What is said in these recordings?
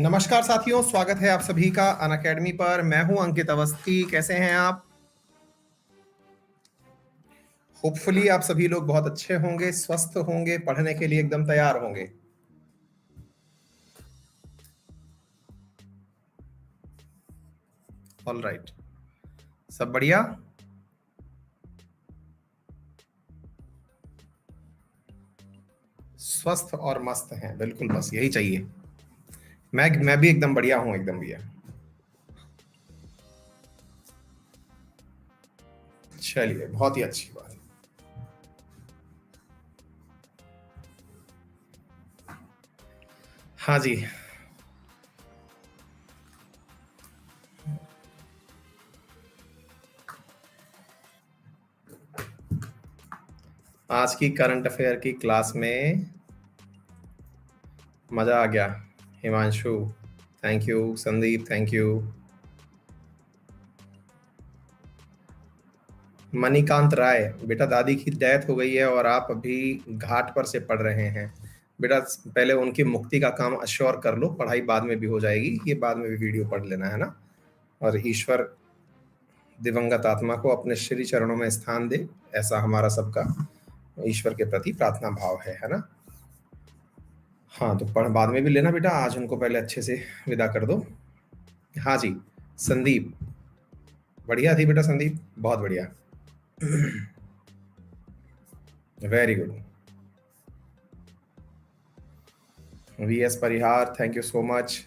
नमस्कार साथियों, स्वागत है आप सभी का अनअकैडमी पर। मैं हूं अंकित अवस्थी। कैसे हैं आप? होपफुली आप सभी लोग बहुत अच्छे होंगे, स्वस्थ होंगे, पढ़ने के लिए एकदम तैयार होंगे। ऑल राइट, सब बढ़िया। स्वस्थ और मस्त हैं, बिल्कुल, बस यही चाहिए। मैं भी एकदम बढ़िया हूं, एकदम बढ़िया। चलिए, बहुत ही अच्छी बात। हाँ जी। आज की करंट अफेयर की क्लास में मजा आ गया। Himanshu thank you, Sandeep thank you. Manikant Rai, बेटा दादी की डेथ हो गई है और आप अभी घाट पर से पढ़ रहे हैं। बेटा पहले उनकी मुक्ति का काम अश्योर कर लो, पढ़ाई बाद में भी हो जाएगी, ये बाद में भी वीडियो पढ़ लेना है ना। और ईश्वर दिवंगत आत्मा को अपने श्री चरणों में स्थान दे, ऐसा हमारा सबका ईश्वर के प्रति प्रार्थना भाव है ना। हाँ, तो पढ़ बाद में भी लेना बेटा, आज उनको पहले अच्छे से विदा कर दो। हाँ जी, संदीप बढ़िया थी बेटा, संदीप बहुत बढ़िया। Very good. VS Parihar, thank you so much.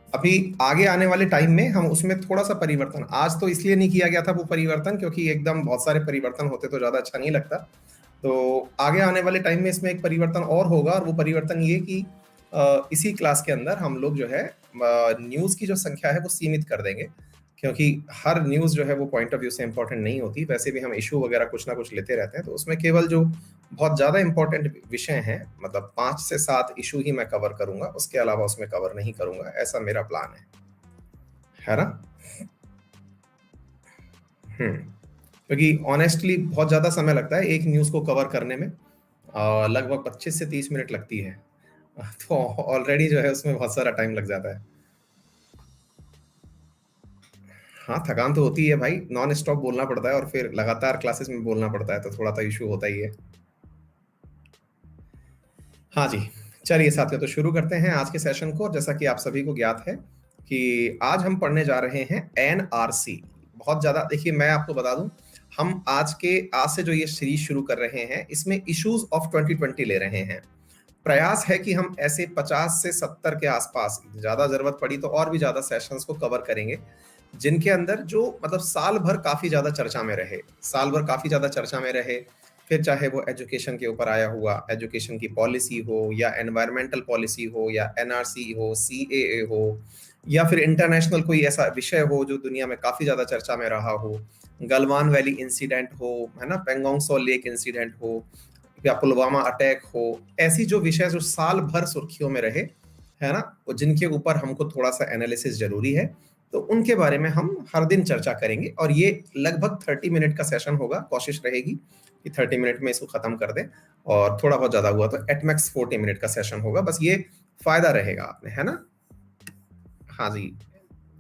अभी आगे आने वाले टाइम में हम उसमें थोड़ा सा परिवर्तन, आज तो इसलिए नहीं किया गया था वो परिवर्तन क्योंकि एकदम बहुत सारे परिवर्तन होते तो ज्यादा अच्छा नहीं लगता। तो आगे आने वाले टाइम में इसमें एक परिवर्तन और होगा, और वो परिवर्तन ये कि इसी क्लास के अंदर हम लोग जो है न्यूज की जो संख्या है वो सीमित कर देंगे, क्योंकि हर न्यूज जो है वो पॉइंट ऑफ व्यू से इंपॉर्टेंट नहीं होती। वैसे भी हम इशू वगैरह कुछ ना कुछ लेते रहते हैं, तो उसमें केवल जो बहुत ज्यादा इंपॉर्टेंट विषय हैं, मतलब 5 से 7 इशू ही मैं कवर करूंगा, उसके अलावा उसमें कवर नहीं करूंगा, ऐसा मेरा प्लान है ना। क्योंकि ऑनेस्टली बहुत ज्यादा समय लगता है एक न्यूज को कवर करने में, लगभग 25 से 30 मिनट लगती है। तो ऑलरेडी जो है उसमें बहुत सारा टाइम लग जाता है। हाँ, थकान तो होती है भाई, नॉन स्टॉप बोलना पड़ता है और फिर लगातार क्लासेस में बोलना पड़ता है, तो थोड़ा सा इशू होता ही है। हाँ जी, चलिए साथियों, तो शुरू करते हैं आज के सेशन को। जैसा कि आप सभी को ज्ञात है कि आज हम पढ़ने जा रहे हैं एनआरसी। बहुत ज्यादा देखिए, मैं आपको बता दूं, हम आज से जो ये सीरीज शुरू कर रहे हैं, इसमें इश्यूज ऑफ 2020 ले रहे हैं। प्रयास है कि हम ऐसे 50 से 70 के आसपास, ज्यादा जरूरत पड़ी तो और भी ज्यादा सेशंस को कवर करेंगे, जिनके अंदर जो मतलब साल भर काफी ज्यादा चर्चा में रहे, साल भर काफी ज्यादा चर्चा में रहे। फिर चाहे वो एजुकेशन के ऊपर आया हुआ, एजुकेशन की पॉलिसी हो, या एनवायरमेंटल पॉलिसी हो, या एनआरसी हो, सीएए हो, या फिर इंटरनेशनल कोई ऐसा विषय हो जो दुनिया में काफी ज्यादा चर्चा में रहा हो, गलवान वैली इंसिडेंट हो, है ना, पेंगोंग सो लेक इंसिडेंट हो, या पुलवामा अटैक हो। ऐसी जो विषय जो साल भर सुर्खियों में रहे, है ना, और जिनके ऊपर हमको थोड़ा सा एनालिसिस जरूरी है, तो उनके बारे में हम हर दिन चर्चा करेंगे। और ये लगभग 30 मिनट का सेशन होगा, कोशिश रहेगी कि 30 मिनट में इसको खत्म कर दें, और थोड़ा बहुत ज्यादा हुआ तो एटमैक्स 40 मिनट का सेशन होगा, बस ये फायदा रहेगा आपने, है ना। हाँ जी,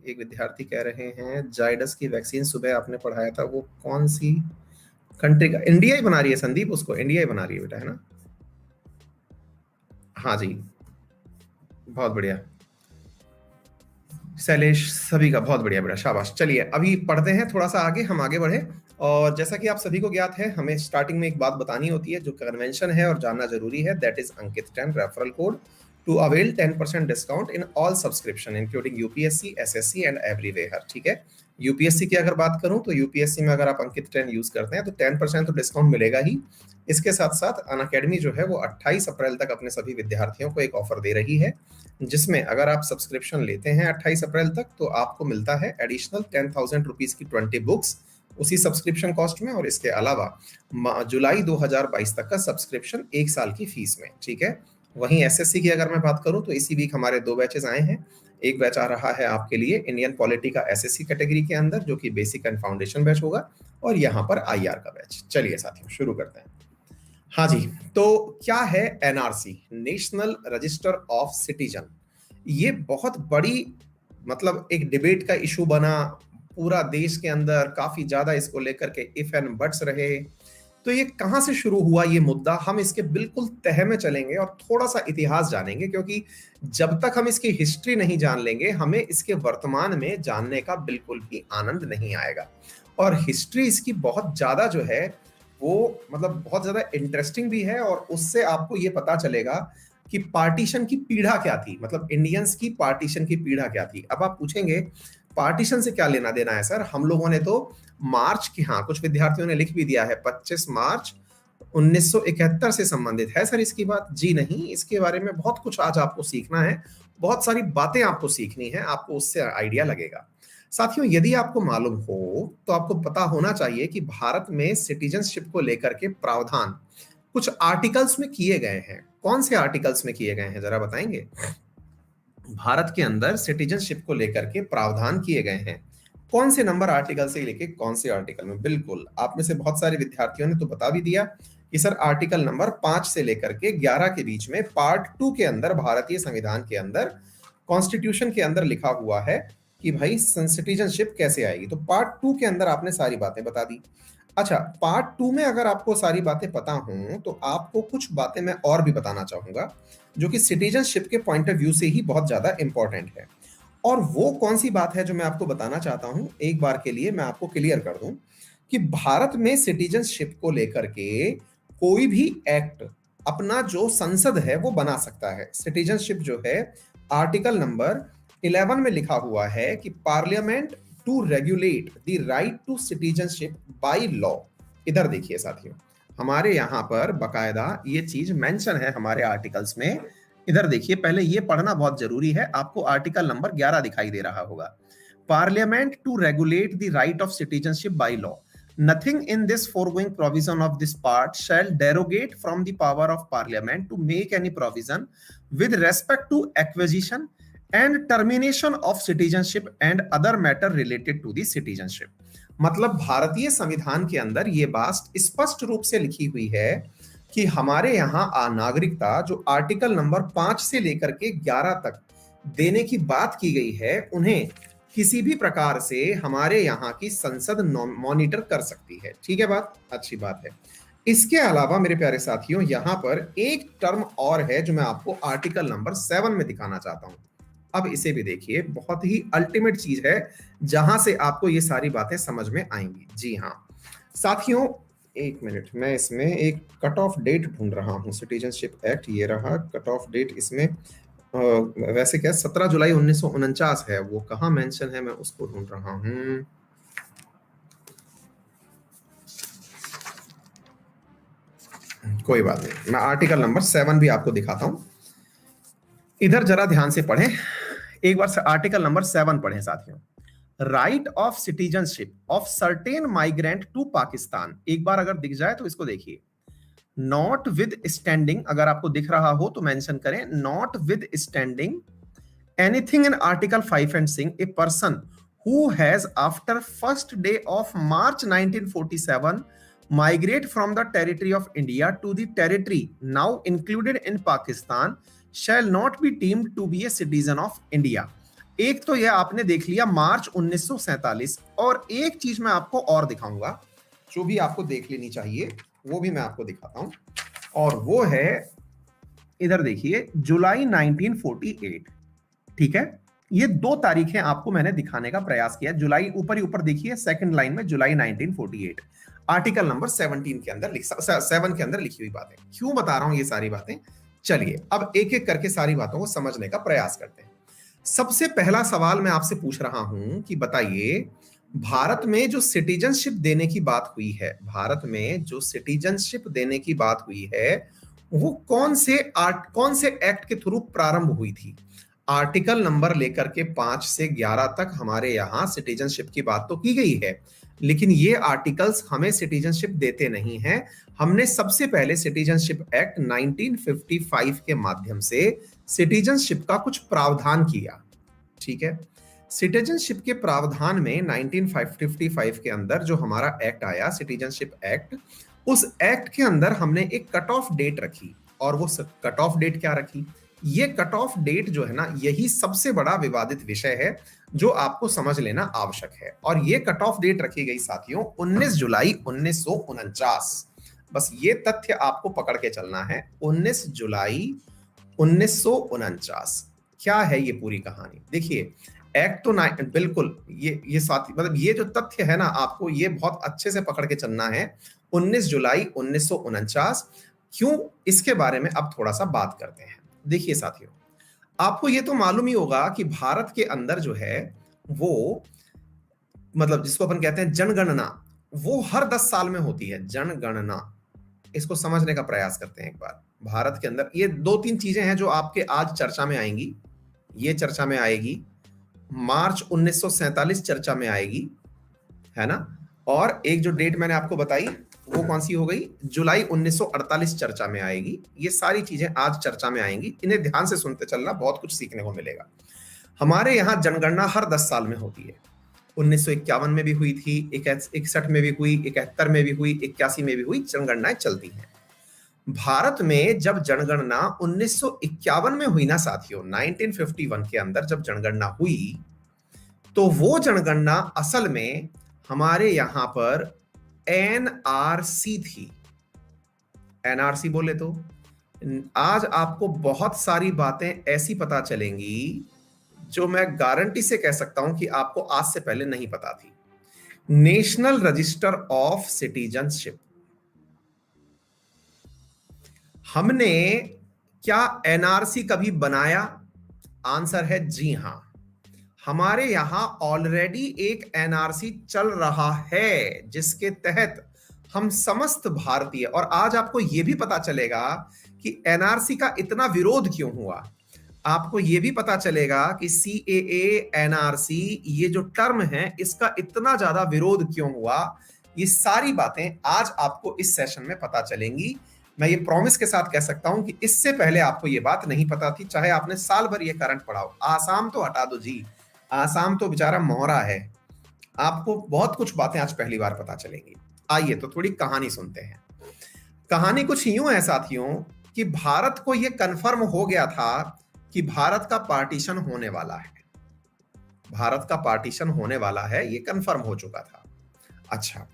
एक विद्यार्थी कह रहे हैं जाइडस की वैक्सीन सुबह आपने पढ़ाया था, वो कौन सी कंट्री का? इंडिया ही बना रही है संदीप, उसको इंडिया ही बना रही है बेटा, है ना। हाँ जी, बहुत बढ़िया शैलेश, सभी का बहुत बढ़िया बेटा, शाबाश। चलिए अभी पढ़ते हैं थोड़ा सा आगे, हम आगे बढ़े। और जैसा कि आप सभी को ज्ञात है, हमें स्टार्टिंग में एक बात बतानी होती है जो कन्वेंशन है और जानना जरूरी है, that is Ankit 10 referral code to avail 10% discount in all subscription including UPSC, SSC and everywhere. ठीक है, यूपीएससी की अगर बात करूं तो यूपीएससी में अगर आप अंकित 10 यूज करते हैं तो 10% तो डिस्काउंट मिलेगा ही। इसके साथ साथ अनअकैडमी जो है वो 28 अप्रैल तक अपने सभी विद्यार्थियों को एक ऑफर दे रही है, जिसमें अगर आप सब्सक्रिप्शन लेते हैं 28 अप्रैल तक तो आपको मिलता है एडिशनल 10,000 रुपीज की 20 बुक्स उसी सब्सक्रिप्शन कॉस्ट में, और इसके अलावा जुलाई 2022 तक का सब्सक्रिप्शन 1 साल की फीस में। ठीक है, वहीं एसएससी की अगर मैं बात करूं तो इसी वीक हमारे 2 बैचेस आए हैं। एक बैच आ रहा है आपके लिए इंडियन पॉलिटी का एसएससी कैटेगरी के अंदर, जो कि बेसिक एंड फाउंडेशन बैच होगा, और यहाँ पर आईआर का बैच। चलिए साथियों शुरू करते हैं। हाँ जी, तो क्या है NRC, national register of citizen? ये बहुत बड़ी मतलब एक डिबेट का इशू बना, पूरा देश के अंदर काफी ज्यादा इसको लेकर के इफ एंड बट्स रहे। तो ये कहां से शुरू हुआ ये मुद्दा, हम इसके बिल्कुल तह में चलेंगे और थोड़ा सा इतिहास जानेंगे, क्योंकि जब तक हम इसकी हिस्ट्री नहीं जान लेंगे हमें इसके वर्तमान में जानने का बिल्कुल भी आनंद नहीं आएगा। और हिस्ट्री इसकी बहुत ज्यादा जो है वो मतलब बहुत ज्यादा इंटरेस्टिंग भी है, और उससे आपको ये पता चलेगा कि पार्टीशन की पीड़ा क्या थी, मतलब इंडियंस की पार्टीशन की पीड़ा क्या थी। अब आप पूछेंगे पार्टीशन से क्या लेना देना है सर, हम लोगों ने तो मार्च की, हाँ कुछ विद्यार्थियों ने लिख भी दिया है 25 मार्च 1971 से संबंधित है सर इसकी बात। जी नहीं, इसके बारे में बहुत कुछ आज आपको सीखना है, बहुत सारी बातें आपको सीखनी है, आपको उससे आइडिया लगेगा। साथियों, यदि आपको मालूम हो तो आपको पता होना चाहिए कि भारत में सिटीजनशिप को लेकर के प्रावधान कुछ आर्टिकल्स में किए गए हैं। कौन से आर्टिकल्स में किए गए हैं जरा बताएंगे? भारत के अंदर सिटीजनशिप को लेकर के प्रावधान किए गए हैं। कौन से नंबर आर्टिकल से लेके कौन से आर्टिकल में? बिल्कुल, आप में से बहुत सारे विद्यार्थियों ने तो बता भी दिया कि सर आर्टिकल नंबर 5 से लेकर के 11 के बीच में पार्ट 2 के अंदर भारतीय संविधान के अंदर कॉन्स्टिट्यूशन के अंदर लिखा हुआ है कि भाई सिटीजनशिप कैसे आएगी। तो पार्ट 2 के अंदर आपने सारी बातें बता दी। अच्छा, पार्ट 2 में अगर आपको सारी बातें पता हों तो आपको कुछ बातें मैं और भी बताना चाहूंगा जो कि सिटीजनशिप के पॉइंट ऑफ व्यू से ही बहुत ज्यादा इंपॉर्टेंट है। और वो कौन सी बात है जो मैं आपको बताना चाहता हूं, एक बार के लिए मैं आपको क्लियर कर दूं कि भारत में सिटीजनशिप को लेकर के कोई भी एक्ट अपना जो संसद है वो बना सकता है। सिटीजनशिप जो है आर्टिकल नंबर 11 में लिखा हुआ है कि parliament to regulate the right to citizenship by law. इधर देखिए साथियों, हमारे यहां पर बकायदा ये चीज मेंशन है हमारे आर्टिकल्स में। इधर देखिए, पहले ये पढ़ना बहुत जरूरी है, आपको आर्टिकल नंबर 11 दिखाई दे रहा होगा। Parliament to regulate the right of citizenship by law, nothing in this foregoing provision of this part shall derogate from the power of parliament to make any provision with respect to acquisition and termination of citizenship and other matter related to the citizenship। मतलब भारतीय संविधान के अंदर ये बात स्पष्ट रूप से लिखी हुई है कि हमारे यहाँ नागरिकता जो आर्टिकल नंबर 5 से लेकर के 11 तक देने की बात की गई है, उन्हें किसी भी प्रकार से हमारे यहाँ की संसद मॉनिटर कर सकती है। ठीक है बात, अच्छी बात है। इसके अलावा मेरे प्यारे साथियों, यहाँ पर एक टर्म और है जो मैं आपको आर्टिकल नंबर 7 में दिखाना चाहता हूं। अब इसे भी देखिए, बहुत ही अल्टीमेट चीज है जहां से आपको ये सारी बातें समझ में आएंगी। जी हाँ साथियों, एक मिनट, मैं इसमें एक कट ऑफ डेट ढूंढ रहा हूँ। सिटीजनशिप एक्ट ये रहा, कट ऑफ डेट इसमें वैसे क्या 17 जुलाई 1949 है, वो कहाँ मेंशन है मैं उसको ढूंढ रहा हूँ। कोई बात नहीं, मैं आर्टिकल नंबर 7 भी आपको दिखाता हूं। इधर जरा ध्यान से पढ़ें, एक बार से आर्टिकल नंबर 7 पढ़ें साथियों। Right of citizenship of certain migrant to Pakistan, एक बार अगर दिख जाए तो इसको देखिए। नॉट विद स्टैंडिंग, अगर आपको दिख रहा हो तो मेंशन करें, not with standing anything in article 5 and 6, a person who has after first day of March 1947 migrate from the territory of India to the territory now included in Pakistan shall not be deemed to be a citizen of India। एक तो यह आपने देख लिया मार्च 1947, और एक चीज मैं आपको और दिखाऊंगा जो भी आपको देख लेनी चाहिए, वो भी मैं आपको दिखाता हूं, और वो है इधर देखिए जुलाई 1948। ठीक है, ये 2 तारीखें आपको मैंने दिखाने का प्रयास किया। जुलाई ऊपर ही ऊपर देखिए, सेकंड लाइन में जुलाई 1948 आर्टिकल नंबर 17 के अंदर 7 के अंदर लिखी हुई बातें। क्यों बता रहा हूं ये सारी बातें? चलिए अब एक एक करके सारी बातों को समझने का प्रयास करते हैं। सबसे पहला सवाल मैं आपसे पूछ रहा हूं कि बताइए, भारत में जो सिटीजनशिप देने की बात हुई है, भारत में जो सिटीजनशिप देने की बात हुई है, वो कौन से एक्ट के थ्रू प्रारंभ हुई थी? आर्टिकल नंबर लेकर के 5 से 11 तक हमारे यहाँ सिटीजनशिप की बात तो की गई है, लेकिन ये आर्टिकल्स हमें सिटीजनशिप देते नहीं हैं। हमने सबसे पहले सिटीजनशिप एक्ट 1955 के माध्यम से सिटीजनशिप का कुछ प्रावधान किया। ठीक है, सिटीजनशिप के प्रावधान में 1955 के अंदर जो हमारा एक्ट आया, सिटीजनशिप एक्ट, उस एक्ट के अंदर हमने एक कट ऑफ डेट रखी, और वो कट ऑफ डेट क्या रखी? ये कट ऑफ डेट जो है ना, यही सबसे बड़ा विवादित विषय है जो आपको समझ लेना आवश्यक है। और ये कट ऑफ डेट रखी गई साथियों 19 जुलाई 1949। बस ये तथ्य आपको पकड़ के चलना है, 19 जुलाई 1949। क्या है ये पूरी कहानी? देखिए, एक्ट तो बिल्कुल ये साथी, मतलब ये जो तथ्य है ना, आपको ये बहुत अच्छे से पकड़ के चलना है। 19 जुलाई 1949 क्यों, इसके बारे में अब थोड़ा सा बात करते हैं। देखिए साथियों, आपको ये तो मालूम ही होगा कि भारत के अंदर जो है वो, मतलब जिसको अपन कहते हैं जनगणना, वो हर 10 साल में होती है। जनगणना, इसको समझने का प्रयास करते हैं एक बार। भारत के अंदर ये दो तीन चीजें हैं जो आपके आज चर्चा में आएंगी। ये चर्चा में आएगी, मार्च 1947 चर्चा में आएगी, है ना। और एक जो डेट मैंने आपको बताई वो कौन सी हो गई, जुलाई 1948 चर्चा में आएगी। ये सारी चीजें आज चर्चा में आएंगी, इन्हें ध्यान से सुनते चलना, बहुत कुछ सीखने को मिलेगा। हमारे यहाँ जनगणना हर 10 साल में होती है। 1951 में भी हुई थी, 61 में भी हुई, 71 में भी हुई, 81 में भी हुई, जनगणनाएं चलती हैं। भारत में जब जनगणना 1951 में हुई ना साथियों, 1951 के अंदर जब जनगणना हुई, तो वो जनगणना असल में हमारे यहां पर एनआरसी थी। एनआरसी बोले तो आज आपको बहुत सारी बातें ऐसी पता चलेंगी जो मैं गारंटी से कह सकता हूं कि आपको आज से पहले नहीं पता थी। नेशनल रजिस्टर ऑफ सिटीजनशिप, हमने क्या एनआरसी कभी बनाया? आंसर है जी हां। हमारे यहां ऑलरेडी एक एनआरसी चल रहा है जिसके तहत हम समस्त भारतीय, और आज आपको यह भी पता चलेगा कि एनआरसी का इतना विरोध क्यों हुआ। आपको यह भी पता चलेगा कि सीएए, एनआरसी, ये जो टर्म है इसका इतना ज्यादा विरोध क्यों हुआ। ये सारी बातें आज आपको इस सेशन में पता चलेंगी। मैं ये प्रॉमिस के साथ कह सकता हूं कि इससे पहले आपको ये बात नहीं पता थी, चाहे आपने साल भर ये करंट पढ़ा हो। आसाम तो हटा दो जी, आसाम तो बेचारा मोहरा है। आपको बहुत कुछ बातें आज पहली बार पता चलेंगी। आइए तो थोड़ी कहानी सुनते हैं। कहानी कुछ यूं है साथियों कि भारत को यह कंफर्म हो गया था कि भारत का पार्टीशन होने वाला है। भारत का पार्टीशन होने वाला है, यह कंफर्म हो चुका था। अच्छा,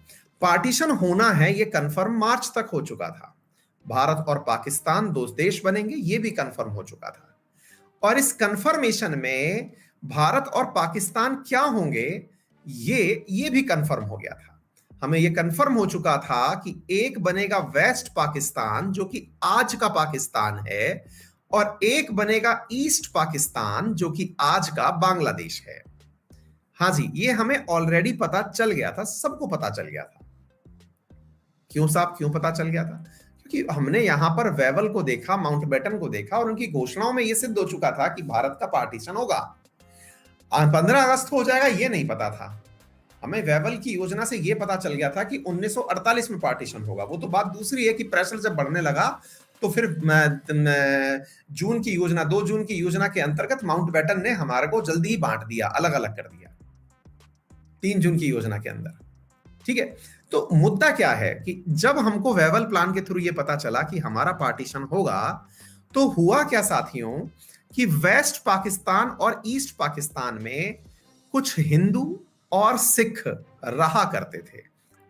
पार्टीशन होना है यह कंफर्म मार्च तक हो चुका था। भारत और पाकिस्तान दो देश बनेंगे, यह भी कंफर्म हो चुका था। और इस कंफर्मेशन में भारत और पाकिस्तान क्या होंगे, ये भी कंफर्म हो गया था। हमें यह कंफर्म हो चुका था कि एक बनेगा वेस्ट पाकिस्तान जो कि आज का पाकिस्तान है, और एक बनेगा ईस्ट पाकिस्तान जो कि आज का बांग्लादेश है। हाँ जी, ये हमें ऑलरेडी पता चल गया था, सबको पता चल गया था। क्यों साहब, क्यों पता चल गया था? कि हमने यहां पर वेवल को देखा, माउंटबेटन को देखा, और उनकी घोषणाओं में यह सिद्ध हो चुका था कि भारत का पार्टीशन होगा। 15 अगस्त को हो जाएगा ये नहीं पता था हमें। वेवल की योजना से यह पता चल गया था कि 1948 में पार्टीशन होगा। वो तो बात दूसरी है कि प्रेशर जब बढ़ने लगा तो फिर जून की योजना, 2 जून की योजना के अंतर्गत माउंटबेटन ने हमारे को जल्दी ही बांट दिया, अलग अलग कर दिया 3 जून की योजना के अंदर। ठीक है, तो मुद्दा क्या है कि जब हमको वेवल प्लान के थ्रू ये पता चला कि हमारा पार्टीशन होगा, तो हुआ क्या साथियों कि वेस्ट पाकिस्तान और ईस्ट पाकिस्तान में कुछ हिंदू और सिख रहा करते थे।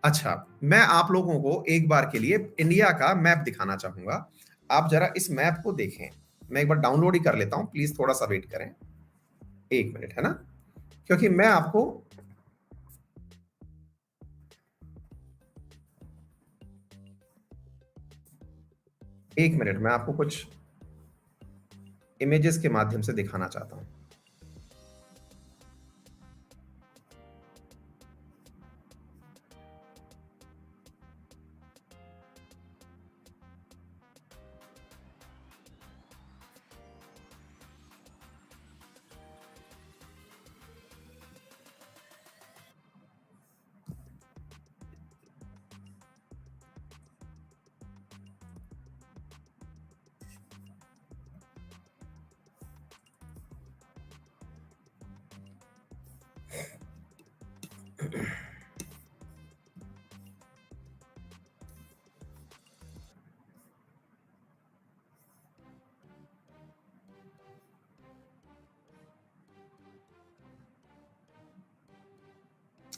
अच्छा, मैं आप लोगों को एक बार के लिए इंडिया का मैप दिखाना चाहूंगा। आप जरा इस मैप को देखें। मैं एक बार डाउनलोड ही कर लेता हूं, प्लीज थोड़ा सा वेट करें, 1 मिनट, है ना, क्योंकि मैं आपको एक मिनट मैं आपको कुछ इमेजेस के माध्यम से दिखाना चाहता हूं।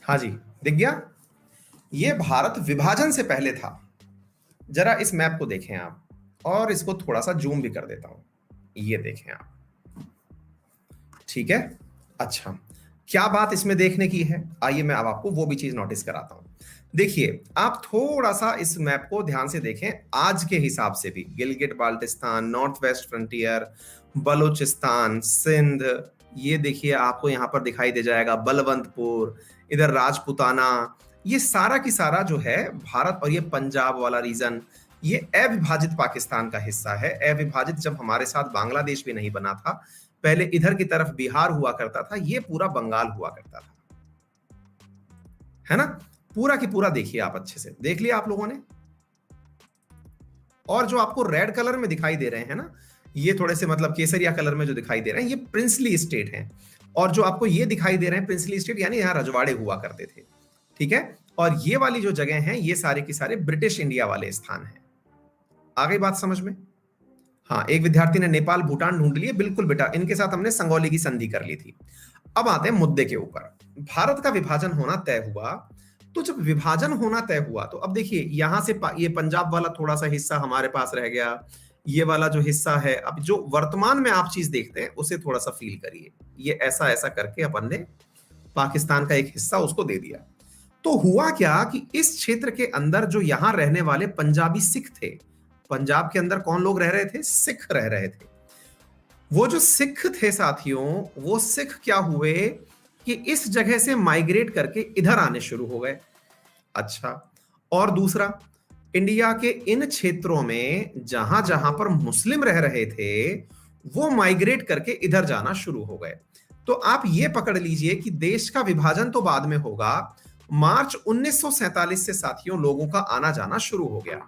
हाँ जी, दिख गया? ये भारत विभाजन से पहले था। जरा इस मैप को देखें आप, और इसको थोड़ा सा जूम भी कर देता हूं। ये देखें आप, ठीक है? अच्छा, क्या बात इसमें देखने की है, आइए मैं अब आपको वो भी चीज नोटिस कराता हूं। देखिए, आप थोड़ा सा इस मैप को ध्यान से देखें, आज के हिसाब से भी Gilgit Baltistan, north west frontier, Balochistan, Sindh, ये देखिए आपको यहां पर दिखाई दे जाएगा बलवंतपुर, इधर राजपुताना, ये सारा की सारा जो है भारत, और ये पंजाब वाला रीजन, ये अविभाजित पाकिस्तान का हिस्सा है। अविभाजित जब हमारे साथ बांग्लादेश भी नहीं बना था, पहले इधर की तरफ बिहार हुआ करता था, ये पूरा बंगाल हुआ करता था, है ना? पूरा की पूरा देखिए आप, अच्छे से देख लिया आप लोगों ने। और जो आपको रेड कलर में दिखाई दे रहे हैं ना, ये थोड़े से मतलब केसरिया कलर में जो दिखाई दे रहे हैं, ये प्रिंसली स्टेट हैं। और जो आपको ये दिखाई दे रहे हैं प्रिंसली स्टेट, यानी यहां रजवाड़े हुआ करते थे, ठीक है? और ये वाली जो जगह हैं, ये सारे की सारे ब्रिटिश इंडिया वाले स्थान हैं। आ गई बात समझ में? हाँ, एक विद्यार्थी ने नेपाल भूटान ढूंढ लिए, बिल्कुल बेटा, इनके साथ हमने संगौली की संधि कर ली थी। अब आते हैं मुद्दे के ऊपर। भारत का विभाजन होना तय हुआ, तो जब विभाजन होना तय हुआ तो अब देखिए, यहां से ये पंजाब वाला थोड़ा सा हिस्सा हमारे पास रह गया, ये वाला जो हिस्सा है, अब जो वर्तमान में आप चीज देखते हैं उसे थोड़ा सा फील करिए। ये ऐसा ऐसा करके अपन ने पाकिस्तान का एक हिस्सा उसको दे दिया। तो हुआ क्या कि इस क्षेत्र के अंदर जो यहां रहने वाले पंजाबी सिख थे, पंजाब के अंदर कौन लोग रह रहे थे? सिख रह रहे थे। वो जो सिख थे साथियों, वो सिख क्या हुए कि इस जगह से माइग्रेट करके इधर आने शुरू हो गए। अच्छा, और दूसरा, इंडिया के इन क्षेत्रों में जहां जहां पर मुस्लिम रह रहे थे, वो माइग्रेट करके इधर जाना शुरू हो गए। तो आप ये पकड़ लीजिए कि देश का विभाजन तो बाद में होगा, मार्च 1947 से साथियों लोगों का आना जाना शुरू हो गया।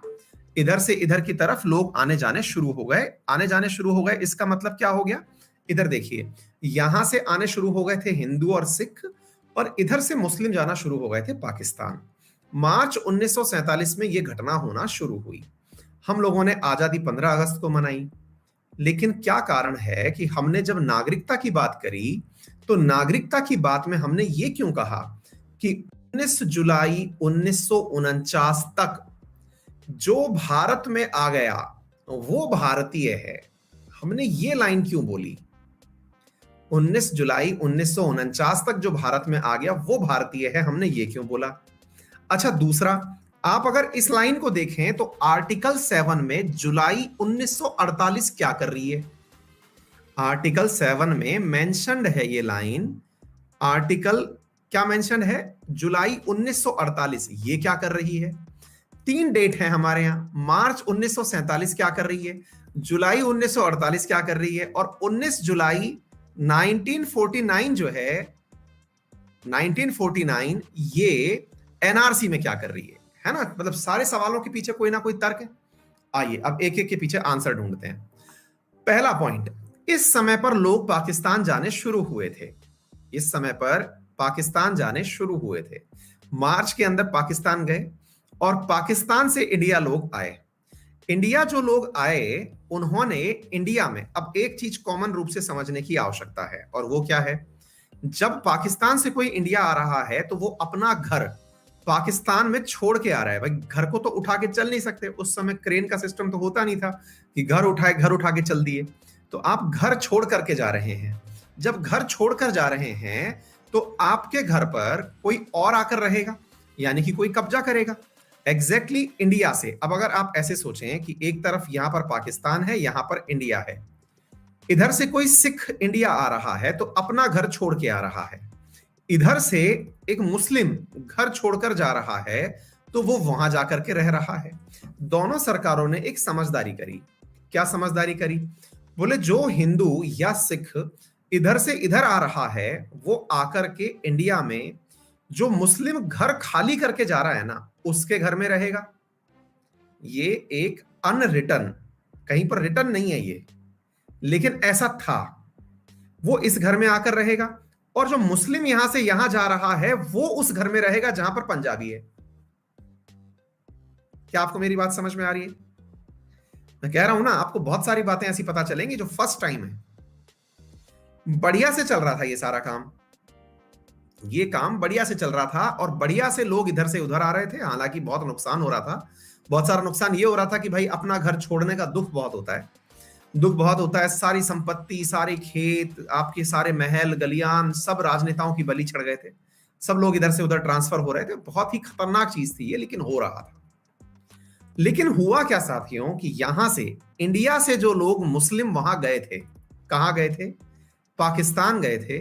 इधर से इधर की तरफ लोग आने जाने शुरू हो गए, आने जाने शुरू हो गए। इसका मतलब क्या हो गया? इधर देखिए, यहां से आने शुरू हो गए थे हिंदू और सिख, और इधर से मुस्लिम जाना शुरू हो गए थे पाकिस्तान। मार्च 1947 में यह घटना होना शुरू हुई। हम लोगों ने आजादी 15 अगस्त को मनाई, लेकिन क्या कारण है कि हमने जब नागरिकता की बात करी, तो नागरिकता की बात में हमने ये क्यों कहा कि 19 जुलाई 1949 तक जो भारत में आ गया वो भारतीय है? हमने ये लाइन क्यों बोली? 19 जुलाई 1949 तक जो भारत में आ गया वो भारतीय है, हमने ये क्यों बोला? अच्छा, दूसरा, आप अगर इस लाइन को देखें तो आर्टिकल 7 में जुलाई 1948 क्या कर रही है? आर्टिकल 7 में मेंशन्ड है ये लाइन, आर्टिकल क्या मेंशन्ड है? जुलाई 1948। ये क्या कर रही है? 3 डेट है हमारे यहां, मार्च 1947 क्या कर रही है, जुलाई 1948 क्या कर रही है, और 19 जुलाई 1949 जो है, 1949 ये एनआरसी में क्या कर रही है ना? मतलब सारे सवालों के पीछे कोई ना कोई तर्क है। आइए अब एक एक के पीछे आंसर ढूंढते हैं। पहला पॉइंट, इस समय पर लोग पाकिस्तान जाने शुरू हुए थे। इस समय पर पाकिस्तान जाने शुरू हुए थे, मार्च के अंदर पाकिस्तान गए, और पाकिस्तान से इंडिया लोग आए। इंडिया जो लोग आए, उन्होंने इंडिया में, अब एक चीज कॉमन रूप से समझने की आवश्यकता है, और वो क्या है? जब पाकिस्तान से कोई इंडिया आ रहा है तो वो अपना घर पाकिस्तान में छोड़ के आ रहा है। भाई, घर को तो उठा के चल नहीं सकते, उस समय क्रेन का सिस्टम तो होता नहीं था कि घर उठा के चल दिए। तो आप घर छोड़ करके जा रहे हैं। जब घर छोड़कर जा रहे हैं तो आपके घर पर कोई और आकर रहेगा, यानी कि कोई कब्जा करेगा। एग्जैक्टली इंडिया से। अब अगर आप ऐसे सोचें कि एक तरफ यहां पर पाकिस्तान है, यहां पर इंडिया है, इधर से कोई सिख इंडिया आ रहा है तो अपना घर छोड़ के आ रहा है, इधर से एक मुस्लिम घर छोड़कर जा रहा है तो वो वहां जाकर के रह रहा है। दोनों सरकारों ने एक समझदारी करी। क्या समझदारी करी? बोले जो हिंदू या सिख इधर से इधर आ रहा है, वो आकर के इंडिया में जो मुस्लिम घर खाली करके जा रहा है ना, उसके घर में रहेगा। ये एक अनरिटन, कहीं पर रिटर्न नहीं है ये, लेकिन ऐसा था। वो इस घर में आकर रहेगा, और जो मुस्लिम यहां से यहां जा रहा है वो उस घर में रहेगा जहां पर पंजाबी है। क्या आपको मेरी बात समझ में आ रही है? मैं कह रहा हूं ना, आपको बहुत सारी बातें ऐसी पता चलेंगी जो फर्स्ट टाइम है। बढ़िया से चल रहा था ये सारा काम, ये काम बढ़िया से चल रहा था और बढ़िया से लोग इधर से उधर आ रहे थे। हालांकि बहुत नुकसान हो रहा था, बहुत सारा नुकसान ये हो रहा था कि भाई अपना घर छोड़ने का दुख बहुत होता है, दुख बहुत होता है। सारी संपत्ति, सारे खेत, आपके सारे महल गलियान सब राजनेताओं की बलि चढ़ गए थे। सब लोग इधर से उधर ट्रांसफर हो रहे थे। बहुत ही खतरनाक चीज थी ये, लेकिन हो रहा था। लेकिन हुआ क्या साथियों कि यहां से, इंडिया से जो लोग मुस्लिम वहां गए थे, कहां गए थे? पाकिस्तान गए थे।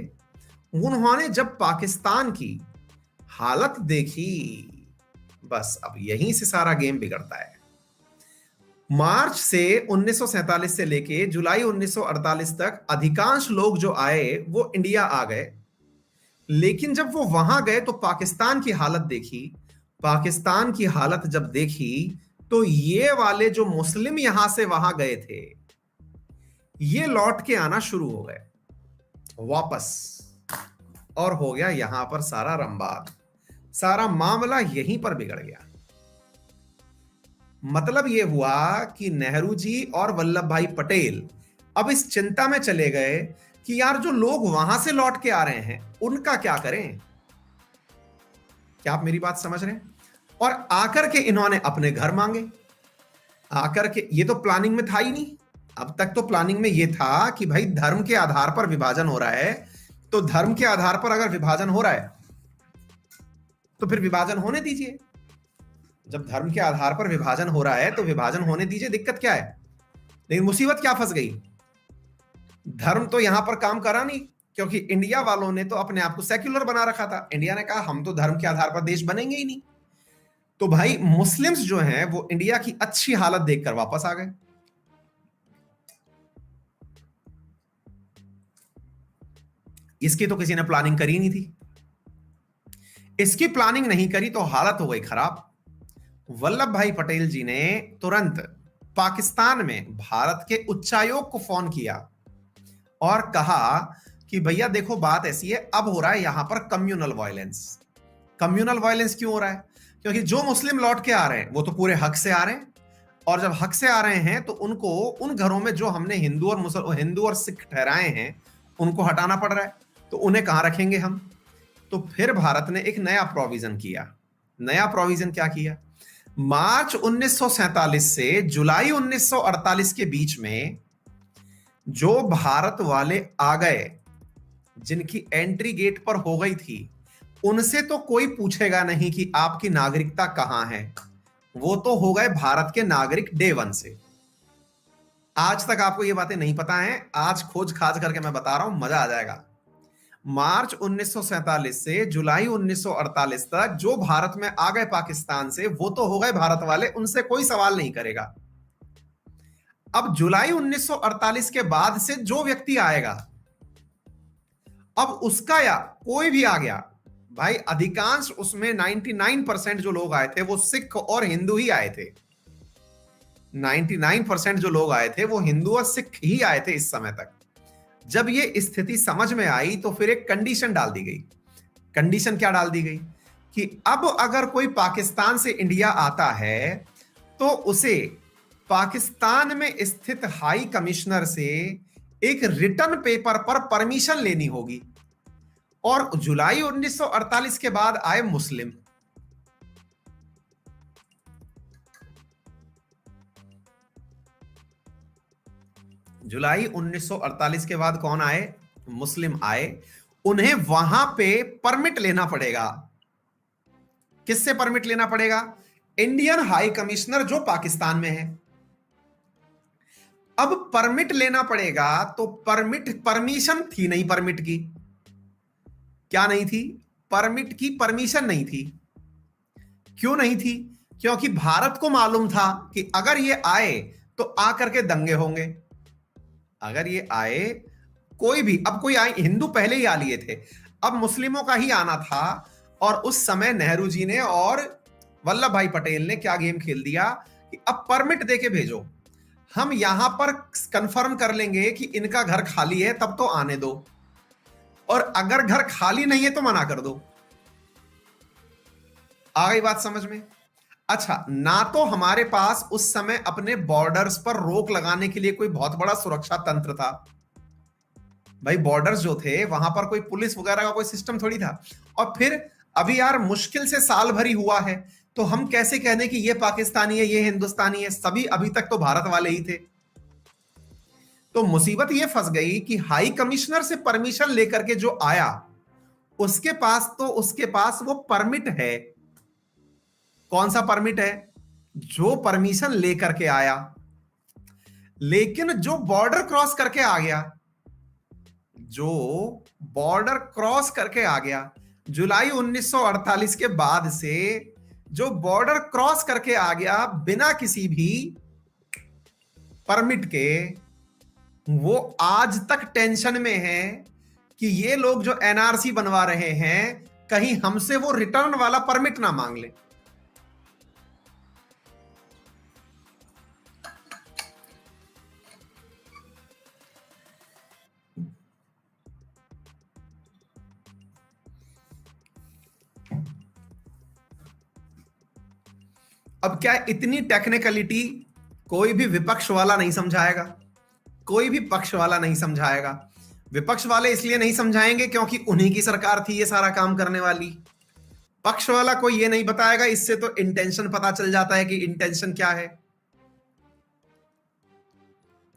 उन्होंने जब पाकिस्तान की हालत देखी, बस अब यहीं से सारा गेम बिगड़ता है। मार्च से 1947 से लेके जुलाई 1948 तक अधिकांश लोग जो आए वो इंडिया आ गए। लेकिन जब वो वहां गए तो पाकिस्तान की हालत देखी। पाकिस्तान की हालत जब देखी तो ये वाले जो मुस्लिम यहां से वहां गए थे, ये लौट के आना शुरू हो गए वापस, और हो गया यहां पर सारा रंबाद। सारा मामला यहीं पर बिगड़ गया। मतलब यह हुआ कि नेहरू जी और वल्लभ भाई पटेल अब इस चिंता में चले गए कि यार जो लोग वहां से लौट के आ रहे हैं उनका क्या करें। क्या आप मेरी बात समझ रहे हैं? और आकर के इन्होंने अपने घर मांगे। आकर के, ये तो प्लानिंग में था ही नहीं। अब तक तो प्लानिंग में ये था कि भाई धर्म के आधार पर विभाजन हो रहा है, तो धर्म के आधार पर अगर विभाजन हो रहा है तो फिर विभाजन होने दीजिए। जब धर्म के आधार पर विभाजन हो रहा है तो विभाजन होने दीजिए, दिक्कत क्या है? लेकिन मुसीबत क्या फंस गई? धर्म तो यहां पर काम करा नहीं, क्योंकि इंडिया वालों ने तो अपने आप को सेक्युलर बना रखा था। इंडिया ने कहा हम तो धर्म के आधार पर देश बनेंगे ही नहीं। तो भाई मुस्लिम्स जो हैं वो इंडिया की अच्छी हालत देखकर वापस आ गए। इसकी तो किसी ने प्लानिंग करी नहीं थी। इसकी प्लानिंग नहीं करी तो हालत हो गई खराब। वल्लभ भाई पटेल जी ने तुरंत पाकिस्तान में भारत के उच्चायोग को फोन किया और कहा कि भैया देखो बात ऐसी है, अब हो रहा है यहां पर कम्युनल वायलेंस। कम्युनल वायलेंस क्यों हो रहा है? क्योंकि जो मुस्लिम लौट के आ रहे हैं वो तो पूरे हक से आ रहे हैं, और जब हक से आ रहे हैं तो उनको उन घरों में जो हमने हिंदू और सिख ठहराए हैं उनको हटाना पड़ रहा है। तो उन्हें कहां रखेंगे हम? तो फिर भारत ने एक नया प्रोविजन किया। नया प्रोविजन क्या किया? मार्च 1947 से जुलाई 1948 के बीच में जो भारत वाले आ गए, जिनकी एंट्री गेट पर हो गई थी, उनसे तो कोई पूछेगा नहीं कि आपकी नागरिकता कहां है। वो तो हो गए भारत के नागरिक डे वन से। आज तक आपको ये बातें नहीं पता हैं, आज खोज खाज करके मैं बता रहा हूं, मजा आ जाएगा। मार्च 1947 से जुलाई 1948 तक जो भारत में आ गए पाकिस्तान से, वो तो हो गए भारत वाले, उनसे कोई सवाल नहीं करेगा। अब जुलाई 1948 के बाद से जो व्यक्ति आएगा, अब उसका या कोई भी आ गया, भाई अधिकांश उसमें 99% जो लोग आए थे वो सिख और हिंदू ही आए थे। 99% जो लोग आए थे वो हिंदू और सिख ही आए थे इस समय तक। जब ये स्थिति समझ में आई तो फिर एक कंडीशन डाल दी गई। कंडीशन क्या डाल दी गई? कि अब अगर कोई पाकिस्तान से इंडिया आता है तो उसे पाकिस्तान में स्थित हाई कमिश्नर से एक रिटर्न पेपर पर परमिशन लेनी होगी। और जुलाई 1948 के बाद आए मुस्लिम। जुलाई 1948 के बाद कौन आए? मुस्लिम आए। उन्हें वहां पे परमिट लेना पड़ेगा। किससे परमिट लेना पड़ेगा? इंडियन हाई कमिश्नर जो पाकिस्तान में है। अब परमिट लेना पड़ेगा तो परमिशन थी नहीं परमिट की। क्या नहीं थी? परमिट की परमिशन नहीं थी। क्यों नहीं थी? क्योंकि भारत को मालूम था कि अगर ये आए तो आकर के दंगे होंगे। अगर ये आए, कोई भी, अब कोई आए, हिंदू पहले ही आ लिए थे, अब मुस्लिमों का ही आना था। और उस समय नेहरू जी ने और वल्लभ भाई पटेल ने क्या गेम खेल दिया कि अब परमिट देके भेजो, हम यहां पर कंफर्म कर लेंगे कि इनका घर खाली है तब तो आने दो, और अगर घर खाली नहीं है तो मना कर दो। आ गई बात समझ में? अच्छा, ना तो हमारे पास उस समय अपने बॉर्डर्स पर रोक लगाने के लिए कोई बहुत बड़ा सुरक्षा तंत्र था, भाई बॉर्डर्स जो थे वहां पर कोई पुलिस वगैरह का कोई सिस्टम थोड़ी था। और फिर अभी यार मुश्किल से साल भर ही हुआ है, तो हम कैसे कह दें कि ये पाकिस्तानी है ये हिंदुस्तानी है, सभी अभी तक तो भारत वाले ही थे। तो मुसीबत ये फंस गई कि हाई कमिश्नर से परमिशन लेकर के जो आया, उसके पास वो परमिट है। कौन सा परमिट है? जो परमिशन लेकर के आया। लेकिन जो बॉर्डर क्रॉस करके आ गया, जो बॉर्डर क्रॉस करके आ गया जुलाई 1948 के बाद से, जो बॉर्डर क्रॉस करके आ गया बिना किसी भी परमिट के, वो आज तक टेंशन में है कि ये लोग जो एनआरसी बनवा रहे हैं कहीं हमसे वो रिटर्न वाला परमिट ना मांग ले। अब क्या इतनी टेक्निकलिटी कोई भी विपक्ष वाला नहीं समझाएगा, कोई भी पक्ष वाला नहीं समझाएगा। विपक्ष वाले इसलिए नहीं समझाएंगे क्योंकि उन्हीं की सरकार थी ये सारा काम करने वाली। पक्ष वाला कोई ये नहीं बताएगा, इससे तो इंटेंशन पता चल जाता है कि इंटेंशन क्या है।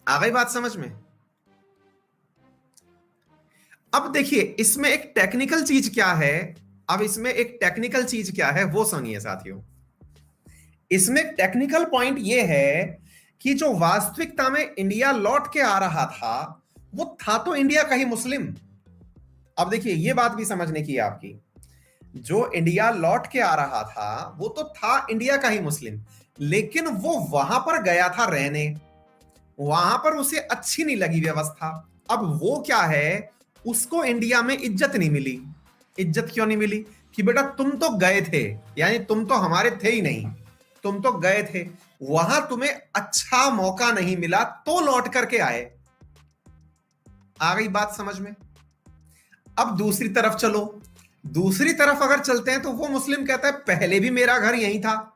आ गई बात समझ में? अब देखिए इसमें एक टेक्निकल चीज क्या है, अब इसमें एक टेक्निकल चीज क्या है वो सुनिए साथियों। इसमें टेक्निकल पॉइंट ये है कि जो वास्तविकता में इंडिया लौट के आ रहा था वो था तो इंडिया का ही मुस्लिम। अब देखिए ये बात भी समझने की है आपकी, जो इंडिया लौट के आ रहा था वो तो था इंडिया का ही मुस्लिम, लेकिन वो वहां पर गया था रहने, वहां पर उसे अच्छी नहीं लगी व्यवस्था। अब वो क्या है, उसको इंडिया में इज्जत नहीं मिली। इज्जत क्यों नहीं मिली? कि बेटा तुम तो गए थे, यानी तुम तो हमारे थे ही नहीं, तुम तो गए थे, वहां तुम्हें अच्छा मौका नहीं मिला तो लौट करके आए। आ गई बात समझ में? अब दूसरी तरफ चलो, दूसरी तरफ अगर चलते हैं तो वो मुस्लिम कहता है पहले भी मेरा घर यहीं था,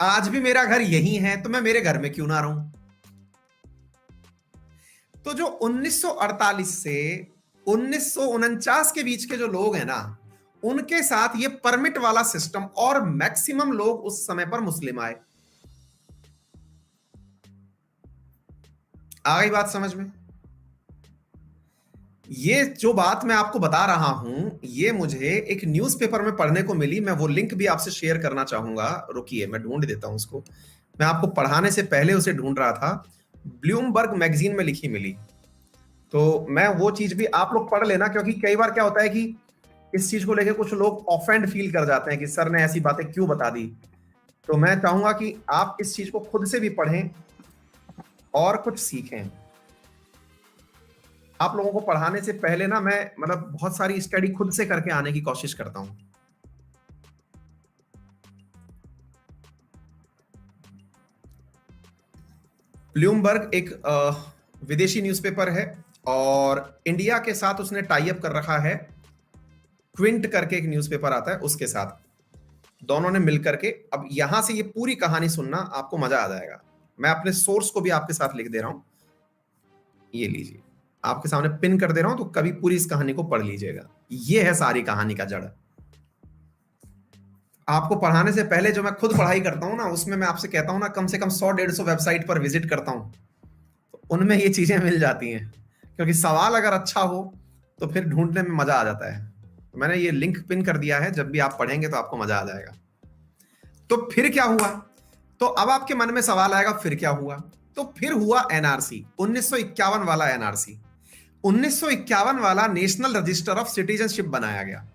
आज भी मेरा घर यहीं है, तो मैं मेरे घर में क्यों ना रहूं। तो जो 1948 से 1949 के बीच के जो लोग हैं ना, उनके साथ ये परमिट वाला सिस्टम, और मैक्सिमम लोग उस समय पर मुस्लिम आए। आ गई बात समझ में? ये जो बात मैं आपको बता रहा हूं ये मुझे एक न्यूज़पेपर में पढ़ने को मिली, मैं वो लिंक भी आपसे शेयर करना चाहूंगा। रुकिए मैं ढूंढ देता हूं उसको, मैं आपको पढ़ाने से पहले उसे ढूंढ रहा था। ब्लूमबर्ग मैगजीन में लिखी मिली, तो मैं वो चीज भी आप लोग पढ़ लेना, क्योंकि कई बार क्या होता है कि इस चीज को लेकर कुछ लोग ऑफेंड फील कर जाते हैं कि सर ने ऐसी बातें क्यों बता दी। तो मैं चाहूंगा कि आप इस चीज को खुद से भी पढ़ें और कुछ सीखें। आप लोगों को पढ़ाने से पहले ना मैं मतलब बहुत सारी स्टडी खुद से करके आने की कोशिश करता हूं। ब्लूमबर्ग एक विदेशी न्यूज़पेपर है और इंडिया के साथ उसने टाई अप कर रखा है। क्विंट करके एक न्यूज़पेपर आता है, उसके साथ दोनों ने मिलकर के। अब यहां से ये पूरी कहानी सुनना, आपको मजा आ जाएगा। मैं अपने सोर्स को भी आपके साथ लिख दे रहा हूं, ये लीजिए आपके सामने पिन कर दे रहा हूं, तो कभी पूरी इस कहानी को पढ़ लीजिएगा। ये है सारी कहानी का जड़। आपको पढ़ाने से पहले जो मैं खुद पढ़ाई करता हूं ना, उसमें मैं आपसे कहता हूं ना, कम से कम 100-150 वेबसाइट पर विजिट करता हूं, तो उनमें ये चीजें मिल जाती हैं। क्योंकि सवाल अगर अच्छा हो तो फिर ढूंढने में मजा आ जाता है। तो मैंने ये लिंक पिन कर दिया है, जब भी आप पढ़ेंगे तो आपको मजा आ जाएगा। तो फिर क्या हुआ? तो अब आपके मन में सवाल आएगा फिर क्या हुआ? तो फिर हुआ एनआरसी, 1951 वाला एनआरसी। 1951 वाला नेशनल रजिस्टर ऑफ सिटीजनशिप बनाया गया।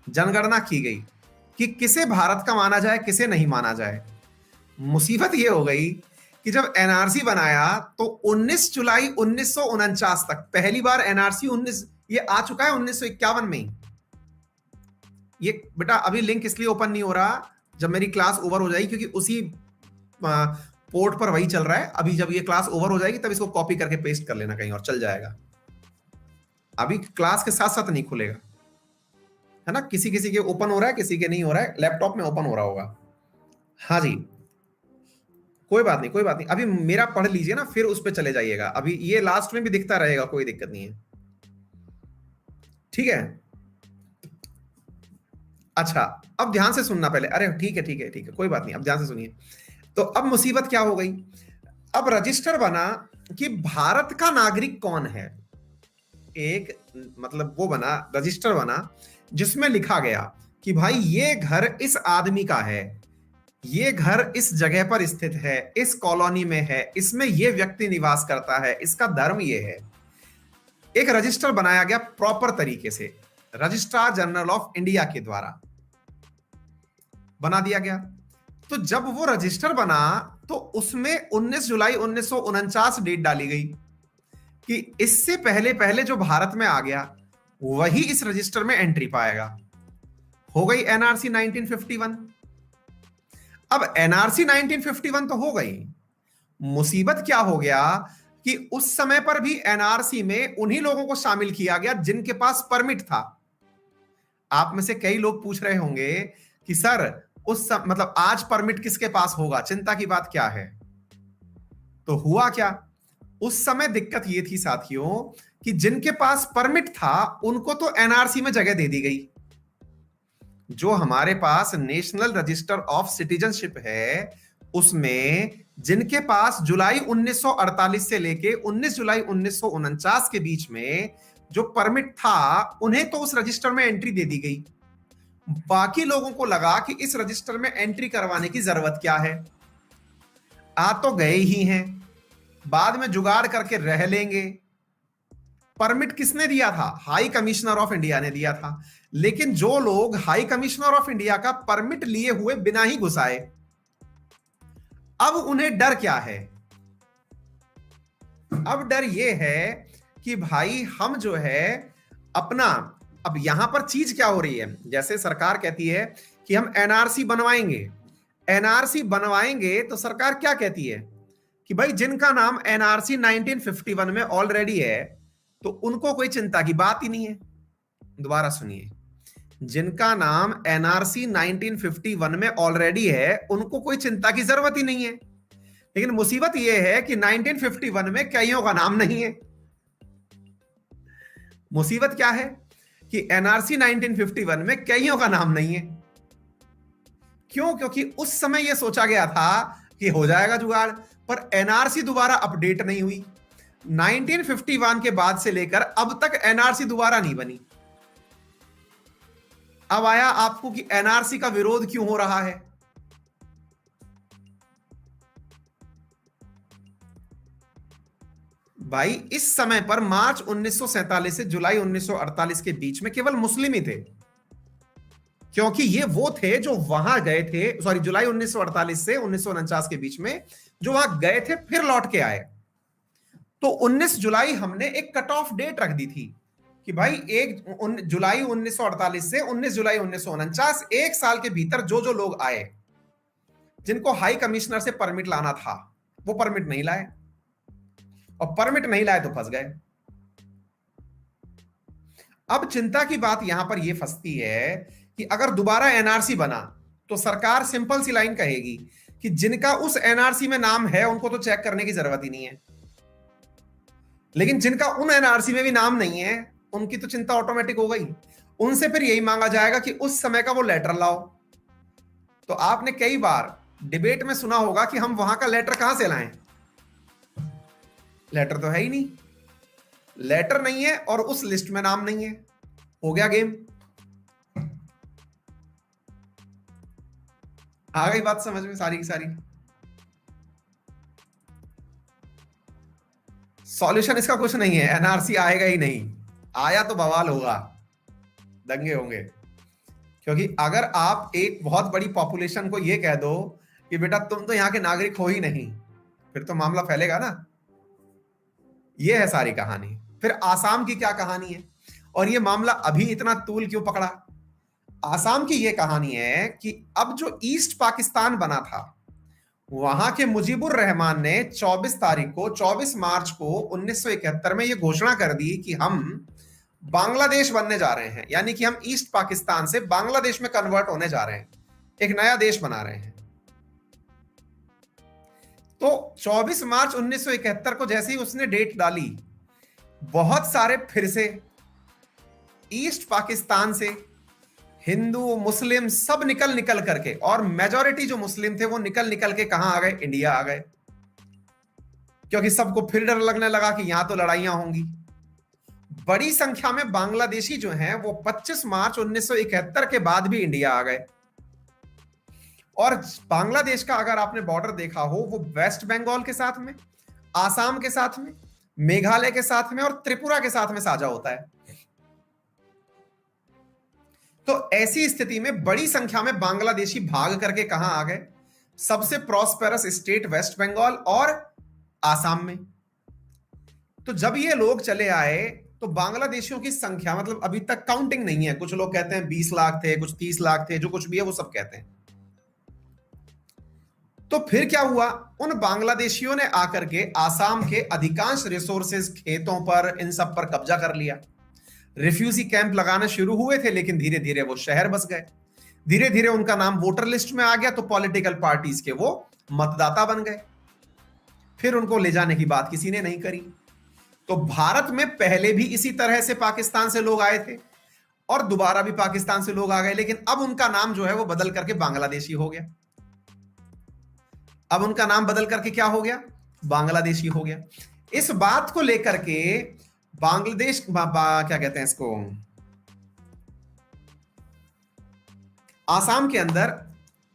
जनगणना की गई कि किसे भारत का माना जाए, किसे नहीं माना जाए। मुसीबत यह हो गई कि जब एनआरसी बनाया तो 19 जुलाई 1949 तक पहली बार एनआरसी 19 ये आ चुका है 1951 में ही। ये बेटा अभी लिंक इसलिए ओपन नहीं हो रहा, जब मेरी क्लास ओवर हो जाएगी, क्योंकि उसी पोर्ट पर वही चल रहा है। अभी जब ये क्लास ओवर हो जाएगी तब इसको कॉपी करके पेस्ट कर लेना कहीं और, चल जाएगा। अभी क्लास के साथ साथ नहीं खुलेगा, है ना। किसी किसी के ओपन हो रहा है, किसी के नहीं हो रहा है, लैपटॉप में ओपन हो रहा होगा। हाँ जी, कोई बात नहीं, कोई बात नहीं। अभी मेरा पढ़ लीजिए ना, फिर उस पर चले जाइएगा। अभी ये लास्ट में भी दिखता रहेगा, कोई दिक्कत नहीं है। ठीक है। अच्छा, अब ध्यान से सुनना पहले। अरे ठीक है ठीक है ठीक है, कोई बात नहीं, अब ध्यान से सुनिए। तो अब मुसीबत क्या हो गई? अब रजिस्टर बना कि भारत का नागरिक कौन है। एक मतलब वो बना, रजिस्टर बना जिसमें लिखा गया कि भाई ये घर इस आदमी का है, ये घर इस जगह पर स्थित है, इस कॉलोनी में है, इसमें ये व्यक्ति निवास करता है, इसका धर्म ये है। एक रजिस्टर बनाया गया प्रॉपर तरीके से, रजिस्ट्रार जनरल ऑफ इंडिया के द्वारा बना दिया गया। तो जब वो रजिस्टर बना तो उसमें 19 जुलाई 1949 डेट डाली गई कि इससे पहले पहले जो भारत में आ गया वही इस रजिस्टर में एंट्री पाएगा। हो गई एनआरसी 1951। अब एनआरसी 1951 तो हो गई, मुसीबत क्या हो गया कि उस समय पर भी एनआरसी में उन्हीं लोगों को शामिल किया गया जिनके पास परमिट था। आप में से कई लोग पूछ रहे होंगे कि सर मतलब आज परमिट किसके पास होगा, चिंता की बात क्या है? तो हुआ क्या, उस समय दिक्कत ये थी साथियों कि जिनके पास परमिट था उनको तो एनआरसी में जगह दे दी गई। जो हमारे पास नेशनल रजिस्टर ऑफ सिटीजनशिप है उसमें जिनके पास जुलाई 1948 से लेके 19 जुलाई 1949 के बीच में जो परमिट था उन्हें तो उस रजिस्टर में एंट्री दे दी गई। बाकी लोगों को लगा कि इस रजिस्टर में एंट्री करवाने की जरूरत क्या है, आ तो गए ही हैं, बाद में जुगाड़ करके रह लेंगे। परमिट किसने दिया था? हाई कमिश्नर ऑफ इंडिया ने दिया था। लेकिन जो लोग हाई कमिश्नर ऑफ इंडिया का परमिट लिए हुए बिना ही घुस आए, अब उन्हें डर क्या है? अब डर यह है कि भाई हम जो है अपना, अब यहां पर चीज क्या हो रही है, जैसे सरकार कहती है कि हम एनआरसी बनवाएंगे, एनआरसी बनवाएंगे तो सरकार क्या कहती है कि भाई जिनका नाम एनआरसी 1951 में ऑलरेडी है तो उनको कोई चिंता की बात ही नहीं है। दोबारा सुनिए, जिनका नाम एनआरसी 1951 में ऑलरेडी है उनको कोई चिंता की जरूरत ही नहीं है। लेकिन मुसीबत यह है कि 1951 में कईयों का नाम नहीं है। मुसीबत क्या है कि एनआरसी 1951 में कईयों का नाम नहीं है। क्यों? क्योंकि उस समय यह सोचा गया था कि हो जाएगा जुगाड़, पर एनआरसी दोबारा अपडेट नहीं हुई। 1951 के बाद से लेकर अब तक एनआरसी दोबारा नहीं बनी। अब आया आपको कि एनआरसी का विरोध क्यों हो रहा है। भाई इस समय पर मार्च 1947 से जुलाई 1948 के बीच में केवल मुस्लिम ही थे, क्योंकि ये वो थे जो वहां गए थे, सॉरी जुलाई 1948 से 1949 के बीच में जो वहां गए थे फिर लौट के आए। तो 19 जुलाई हमने एक कट ऑफ डेट रख दी थी कि भाई 1 जुलाई 1948 से 19 जुलाई 1949, एक साल के भीतर जो जो लोग आए जिनको हाई कमिश्नर से परमिट लाना था वो परमिट नहीं लाए, और परमिट नहीं लाए तो फंस गए। अब चिंता की बात यहां पर यह फंसती है कि अगर दोबारा एनआरसी बना तो सरकार सिंपल सी लाइन कहेगी कि जिनका उस एनआरसी में नाम है उनको तो चेक करने की जरूरत ही नहीं है, लेकिन जिनका उन एनआरसी में भी नाम नहीं है उनकी तो चिंता ऑटोमेटिक हो गई। उनसे फिर यही मांगा जाएगा कि उस समय का वो लेटर लाओ। तो आपने कई बार डिबेट में सुना होगा कि हम वहां का लेटर कहां से लाएं। लेटर तो है ही नहीं, लेटर नहीं है और उस लिस्ट में नाम नहीं है, हो गया गेम। आ गई बात समझ में सारी की सारी। सॉल्यूशन इसका कुछ नहीं है, एनआरसी आएगा ही नहीं, आया तो बवाल होगा, दंगे होंगे। क्योंकि अगर आप एक बहुत बड़ी पॉपुलेशन को यह कह दो कि बेटा तुम तो यहां के नागरिक हो ही नहीं, फिर तो मामला फैलेगा ना। यह है सारी कहानी। फिर आसाम की क्या कहानी है और यह मामला अभी इतना तूल क्यों पकड़ा? आसाम की यह कहानी है कि अब जो ईस्ट पाकिस्तान बना था वहां के मुजीबुर रहमान ने 24 मार्च को 1971 में यह घोषणा कर दी कि हम बांग्लादेश बनने जा रहे हैं, यानी कि हम ईस्ट पाकिस्तान से बांग्लादेश में कन्वर्ट होने जा रहे हैं, एक नया देश बना रहे हैं। तो 24 मार्च 1971 को जैसे ही उसने डेट डाली, बहुत सारे फिर से ईस्ट पाकिस्तान से हिंदू मुस्लिम सब निकल निकल करके, और मेजॉरिटी जो मुस्लिम थे वो निकल निकल के कहां आ गए? इंडिया आ गए, क्योंकि सबको फिर डर लगने लगा कि यहां तो लड़ाइयां होंगी। बड़ी संख्या में बांग्लादेशी जो हैं वो 25 मार्च 1971 के बाद भी इंडिया आ गए। और बांग्लादेश का अगर आपने बॉर्डर देखा हो, वो वेस्ट बंगाल के साथ में, आसाम के साथ में, मेघालय के साथ में और त्रिपुरा के साथ में साझा होता है। तो ऐसी स्थिति में बड़ी संख्या में बांग्लादेशी भाग करके कहां आ गए? सबसे प्रॉस्पेरस स्टेट वेस्ट बंगाल और आसाम में। तो जब ये लोग चले आए तो बांग्लादेशियों की संख्या, मतलब अभी तक काउंटिंग नहीं है, कुछ लोग कहते हैं 20 लाख थे, कुछ 30 लाख थे, जो कुछ भी है वो सब कहते हैं। तो फिर क्या हुआ? उन बांग्लादेशियों ने आकर के आसाम के अधिकांश रिसोर्सेज, खेतों पर, इन सब पर कब्जा कर लिया। रिफ्यूजी कैंप लगाने शुरू हुए थे, लेकिन धीरे धीरे वो शहर बस गए। धीरे धीरे उनका नाम वोटर लिस्ट में आ गया, तो पॉलिटिकल पार्टीज के वो मतदाता बन गए। फिर उनको ले जाने की बात किसी ने नहीं करी। तो भारत में पहले भी इसी तरह से पाकिस्तान से लोग आए थे और दोबारा भी पाकिस्तान से लोग आ गए, लेकिन अब उनका नाम जो है वो बदल करके बांग्लादेशी हो गया। अब उनका नाम बदल करके क्या हो गया? बांग्लादेशी हो गया। इस बात को लेकर के बांग्लादेश क्या कहते हैं इसको, आसाम के अंदर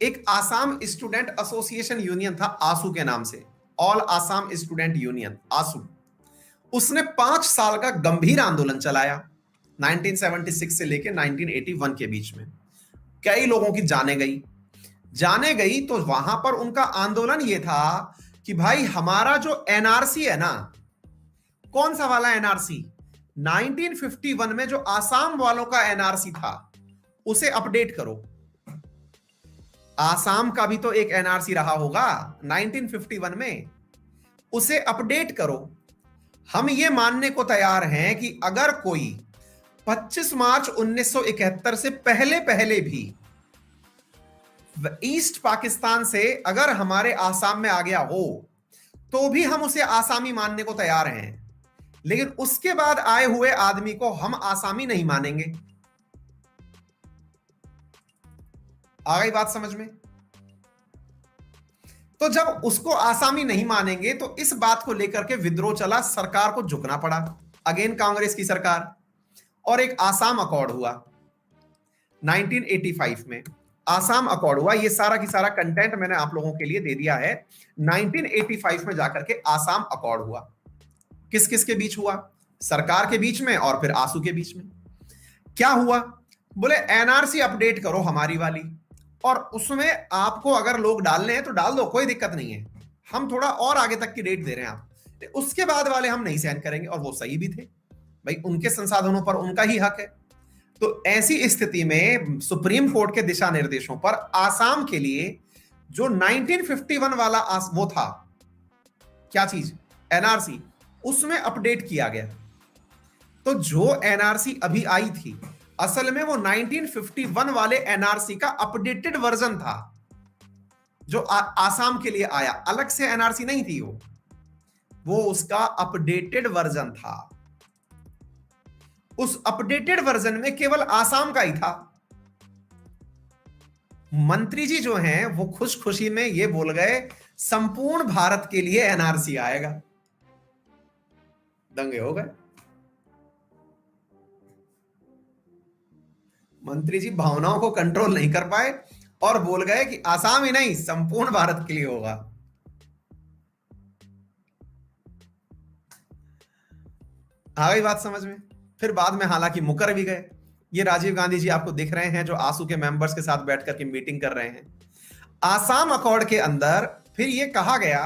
एक आसाम स्टूडेंट एसोसिएशन यूनियन था, आसू के नाम से, ऑल आसाम स्टूडेंट यूनियन, आसू। उसने 5 साल का गंभीर आंदोलन चलाया 1976 से लेकर 1981 के बीच में। कई लोगों की जाने गई। तो वहां पर उनका आंदोलन यह था कि भाई हमारा जो एनआरसी है ना, कौन सा वाला एनआरसी? 1951 में जो आसाम वालों का एनआरसी था उसे अपडेट करो। आसाम का भी तो एक एनआरसी रहा होगा 1951 में, उसे अपडेट करो। हम ये मानने को तैयार हैं कि अगर कोई 25 मार्च 1971 से पहले भी ईस्ट पाकिस्तान से अगर हमारे आसाम में आ गया हो तो भी हम उसे आसामी मानने को तैयार हैं, लेकिन उसके बाद आए हुए आदमी को हम आसामी नहीं मानेंगे। आ गई बात समझ में? तो जब उसको आसामी नहीं मानेंगे तो इस बात को लेकर के विद्रोह चला, सरकार को झुकना पड़ा, अगेन कांग्रेस की सरकार, और एक आसाम अकॉर्ड हुआ 1985 में। आसाम अकॉर्ड हुआ, ये सारा की सारा कंटेंट मैंने आप लोगों के लिए दे दिया है। 1985 में जाकर के आसाम अकॉर्ड हुआ। किस किस के बीच हुआ? सरकार के बीच में और फिर आसू के बीच में। क्या हुआ? बोले एनआरसी अपडेट करो हमारी वाली, और उसमें आपको अगर लोग डालने हैं तो डाल दो, कोई दिक्कत नहीं है, हम थोड़ा और आगे तक की डेट दे रहे हैं आप, उसके बाद वाले हम नहीं सहन करेंगे। और वो सही भी थे भाई, उनके संसाधनों पर उनका ही हक है। तो ऐसी स्थिति में सुप्रीम कोर्ट के दिशा निर्देशों पर आसाम के लिए जो 1951 वाला वो था, क्या चीज, एनआरसी, उसमें अपडेट किया गया। तो जो एनआरसी अभी आई थी असल में वो 1951 वाले एनआरसी का अपडेटेड वर्जन था, जो आसाम के लिए आया। अलग से एनआरसी नहीं थी वो उसका अपडेटेड वर्जन था। उस अपडेटेड वर्जन में केवल आसाम का ही था। मंत्री जी जो हैं वो खुश खुशी में ये बोल गए संपूर्ण भारत के लिए एनआरसी आएगा। दंगे हो गए। मंत्री जी भावनाओं को कंट्रोल नहीं कर पाए और बोल गए कि आसाम ही नहीं, संपूर्ण भारत के लिए होगा। आ गई बात समझ में? फिर बाद में हालांकि मुकर भी गए। ये राजीव गांधी जी आपको दिख रहे हैं जो आसू के मेंबर्स के साथ बैठ करके मीटिंग कर रहे हैं। आसाम अकॉर्ड के अंदर फिर यह कहा गया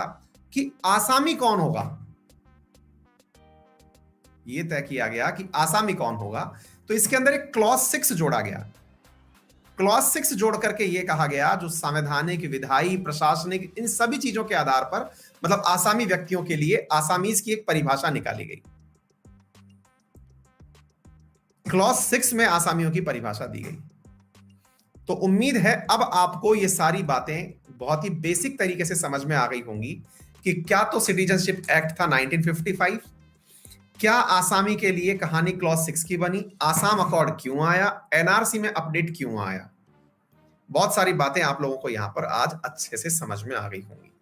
कि आसामी कौन होगा, यह तय किया गया कि आसामी कौन होगा। तो इसके अंदर एक क्लॉज 6 जोड़ा गया। क्लॉज 6 जोड़ करके यह कहा गया जो संवैधानिक, विधायी, प्रशासनिक, इन सभी चीजों के आधार पर, मतलब आसामी व्यक्तियों के लिए आसामीज की एक परिभाषा निकाली गई। क्लॉज 6 में आसामियों की परिभाषा दी गई। तो उम्मीद है अब आपको ये सारी बातें बहुत ही बेसिक तरीके से समझ में आ गई होंगी कि क्या तो सिटीजनशिप एक्ट था 1955, क्या आसामी के लिए कहानी क्लॉज 6 की बनी? आसाम अकॉर्ड क्यों आया? एनआरसी में अपडेट क्यों आया? बहुत सारी बातें आप लोगों को यहां पर आज अच्छे से समझ में आ गई होंगी।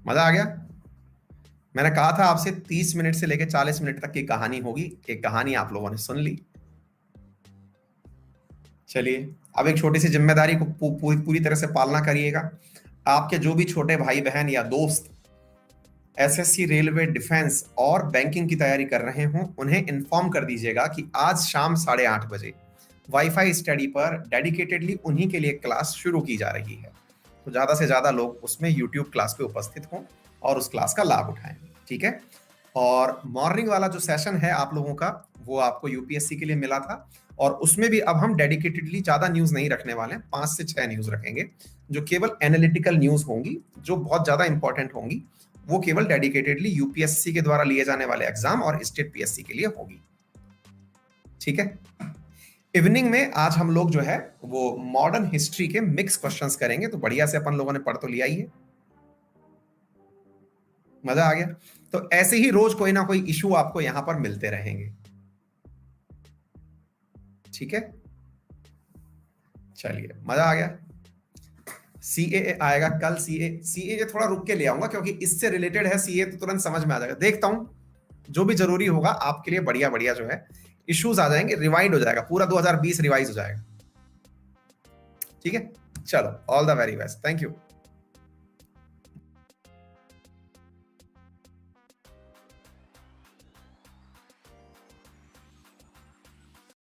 मजा आ गया? मैंने कहा था आपसे 30 मिनट से लेकर 40 मिनट तक की कहानी होगी। एक कहानी आप लोगों ने सुन ली। चलिए, अब एक छोटी सी जिम्मेदारी को पूरी तरह से पालना करिएगा। आपके जो भी छोटे भाई बहन या दोस्त एसएससी, रेलवे, डिफेंस और बैंकिंग की तैयारी कर रहे हों, उन्हें इन्फॉर्म कर दीजिएगा कि आज शाम 8:30 बजे वाईफाई स्टडी पर डेडिकेटेडली उन्हीं के लिए क्लास शुरू की जा रही है। तो ज्यादा से ज्यादा लोग उसमें यूट्यूब क्लास पे उपस्थित हों और उस क्लास का लाभ उठाएं। ठीक है? और मॉर्निंग वाला जो सेशन है आप लोगों का, वो आपको यूपीएससी के लिए मिला था, और उसमें भी अब हम डेडिकेटेडली ज्यादा न्यूज नहीं रखने वाले हैं। 5 से 6 न्यूज रखेंगे जो केवल एनालिटिकल न्यूज होंगी, जो बहुत ज्यादा इंपॉर्टेंट होंगी। वो केवल डेडिकेटेडली यूपीएससी के द्वारा लिए जाने वाले एग्जाम और स्टेट पीएससी के लिए होगी। ठीक है? इवनिंग में आज हम लोग जो है वो मॉडर्न हिस्ट्री के मिक्स क्वेश्चंस करेंगे। तो बढ़िया से अपन लोगों ने पढ़ तो लिया ही है। मजा आ गया? तो ऐसे ही रोज कोई ना कोई इशू आपको यहां पर मिलते रहेंगे। ठीक है? चलिए, मजा आ गया? सीए आएगा कल। सीए थोड़ा रुक के ले आऊंगा क्योंकि इससे रिलेटेड है। सीए तो तुरंत समझ में आ जाएगा। देखता हूं जो भी जरूरी होगा आपके लिए बढ़िया बढ़िया जो है इश्यूज आ जाएंगे, रिवाइंड हो जाएगा, पूरा 2020 रिवाइज हो जाएगा। ठीक है? चलो, all the very best, thank you.